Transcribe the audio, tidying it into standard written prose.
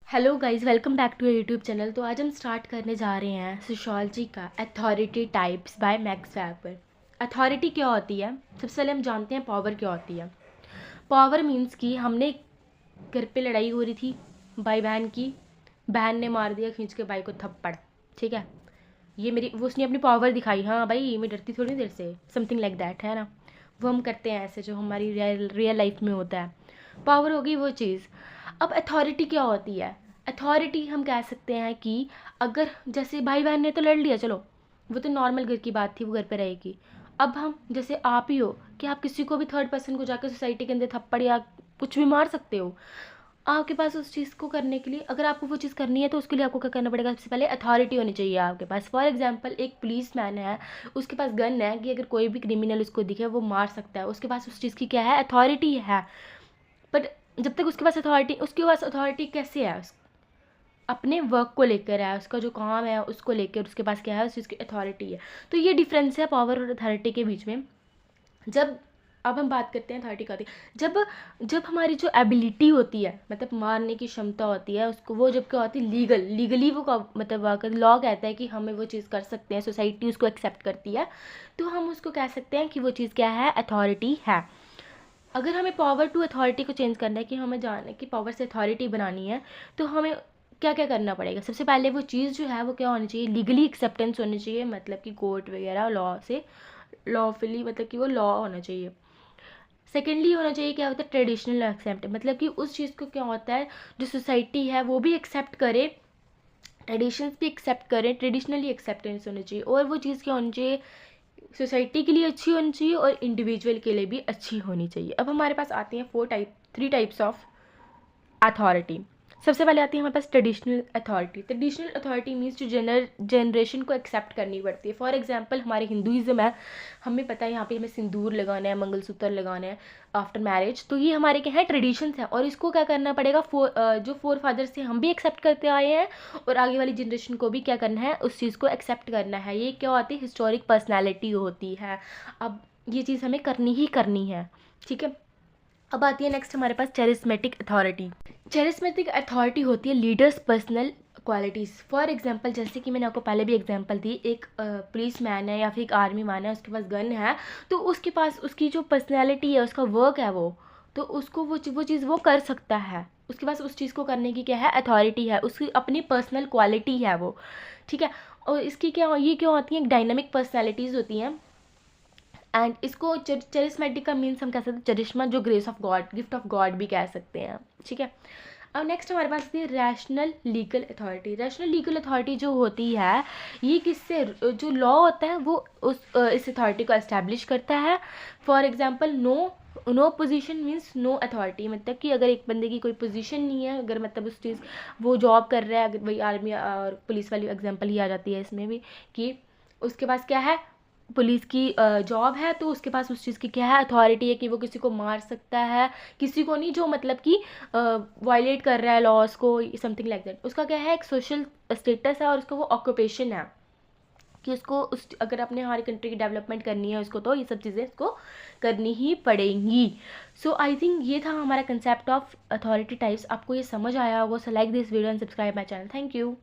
Hello guys, welcome back to YouTube channel. तो आज हम स्टार्ट करने जा रहे हैं सोशियोलॉजी का authority types by Max Weber. Authority क्या होती है? सबसे पहले हम जानते हैं पावर क्या होती है। पावर मीन्स कि हमने घर पे लड़ाई हो रही थी भाई बहन की, बहन ने मार दिया खींच के भाई को थप्पड़। ठीक है, ये मेरी वो उसने अपनी पावर दिखाई, हाँ भाई मैं डरती थोड़ी देर से, समथिंग लाइक दैट, है ना। वो हम करते हैं ऐसे, जो हमारी रियल लाइफ में होता है। पावर होगी वो चीज़। अब अथॉरिटी क्या होती है? अथॉरिटी हम कह सकते हैं कि अगर जैसे भाई बहन ने तो लड़ लिया, चलो वो तो नॉर्मल घर की बात थी, वो घर पे रहेगी। अब हम जैसे आप ही हो कि आप किसी को भी थर्ड पर्सन को जाकर सोसाइटी के अंदर थप्पड़ या कुछ भी मार सकते हो। आपके पास उस चीज़ को करने के लिए, अगर आपको वो चीज़ करनी है तो उसके लिए आपको क्या करना पड़ेगा? सबसे पहले अथॉरिटी होनी चाहिए आपके पास। फॉर एग्जांपल एक पुलिस मैन है, उसके पास गन है कि अगर कोई भी क्रिमिनल उसको दिखे वो मार सकता है, उसके पास उस चीज़ की क्या है? अथॉरिटी है। बट जब तक उसके पास अथॉरिटी कैसे है? अपने वर्क को लेकर है, उसका जो काम है उसको लेकर उसके पास क्या है? उस चीज़ की अथॉरिटी है। तो ये डिफरेंस है पावर और अथॉरिटी के बीच में। जब अब हम बात करते हैं अथॉरिटी का। जब जब हमारी जो एबिलिटी होती है, मतलब मारने की क्षमता होती है, उसको वो जब क्या होती है? लीगली वो मतलब लॉ कहता है कि हमें वो चीज़ कर सकते हैं, सोसाइटी उसको एक्सेप्ट करती है, तो हम उसको कह सकते हैं कि वो चीज़ क्या है? अथॉरिटी है। अगर हमें पावर टू अथॉरिटी को चेंज करना है, कि हमें जानना है कि पावर से अथॉरिटी बनानी है, तो हमें क्या क्या करना पड़ेगा? सबसे पहले वो चीज़ जो है वो क्या होनी चाहिए? लीगली एक्सेप्टेंस होनी चाहिए, मतलब कि कोर्ट वगैरह लॉ से लॉफुली, मतलब कि वो लॉ होना चाहिए। सेकेंडली होना चाहिए क्या होता है? ट्रेडिशनल एक्सेप्ट, मतलब कि उस चीज़ को क्या होता है, जो सोसाइटी है वो भी एक्सेप्ट करे, ट्रेडिशंस भी एक्सेप्ट करें, ट्रेडिशनली एक्सेप्टेंस होनी चाहिए। और वो चीज़ क्या होनी चाहिए? सोसाइटी के लिए अच्छी होनी चाहिए और इंडिविजुअल के लिए भी अच्छी होनी चाहिए। अब हमारे पास आती हैं थ्री टाइप्स ऑफ अथॉरिटी। सबसे पहले आती है हमारे पास traditional authority. Traditional authority means जो जनरेशन को एक्सेप्ट करनी पड़ती है। फॉर एग्जांपल हमारे हिंदुज़म है, हमें पता है यहाँ पे हमें सिंदूर लगाना है, मंगलसूत्र लगाना है आफ्टर मैरिज, तो ये हमारे क्या है? ट्रेडिशंस हैं। और इसको क्या करना पड़ेगा? जो फोर फादर्स से हम भी एक्सेप्ट करते आए हैं, और आगे वाली जनरेशन को भी क्या करना है? उस चीज़ को एक्सेप्ट करना है। ये क्या होती है? हिस्टोरिक पर्सनैलिटी होती है। अब ये चीज़ हमें करनी ही करनी है, ठीक है। अब आती है नेक्स्ट हमारे पास चेरिस्मेटिक अथॉरिटी। चेरिस्मेटिक अथॉरिटी होती है leaders personal qualities. For example जैसे कि मैंने आपको पहले भी एग्जांपल दी, एक पुलिस मैन है या फिर एक आर्मी मैन है, उसके पास गन है, तो उसके पास उसकी जो पर्सनैलिटी है, उसका वर्क है, वो तो उसको वो चीज़ वो कर सकता है। उसके पास उस चीज़ को करने की क्या है? अथॉरिटी है, उसकी अपनी पर्सनल क्वालिटी है वो, ठीक है। और इसकी क्या, ये क्यों होती हैं? डायनामिक पर्सनैलिटीज़ होती हैं। एंड इसको चेरिस्मेटिक का मीन्स हम कह सकते हैं चरिश्मा, जो grace of God, gift of God भी कह सकते हैं, ठीक है। अब नेक्स्ट हमारे पास है rational legal authority. Rational legal authority जो होती है, ये किससे, जो लॉ होता है वो इस अथॉरिटी को एस्टैब्लिश करता है। For example no position means no authority, मतलब कि अगर एक बंदे की कोई पोजीशन नहीं है, अगर मतलब उस चीज़ वो जॉब कर रहा है, अगर वही आर्मी और पुलिस वाली एग्जांपल ही आ जाती है इसमें भी, कि उसके पास क्या है? पुलिस की जॉब है, तो उसके पास उस चीज़ की क्या है? अथॉरिटी है कि वो किसी को मार सकता है, किसी को नहीं, जो मतलब कि वायलेट कर रहा है लॉज को, समथिंग लाइक दैट। उसका क्या है? एक सोशल स्टेटस है, और उसका वो ऑक्यूपेशन है कि उसको उस, अगर अपने हमारी कंट्री की डेवलपमेंट करनी है उसको, तो ये सब चीज़ें उसको करनी ही पड़ेंगी। सो आई थिंक ये था हमारा कंसेप्ट ऑफ अथॉरिटी टाइप्स। आपको ये समझ आया होगा। So like this video and subscribe my channel. Thank you.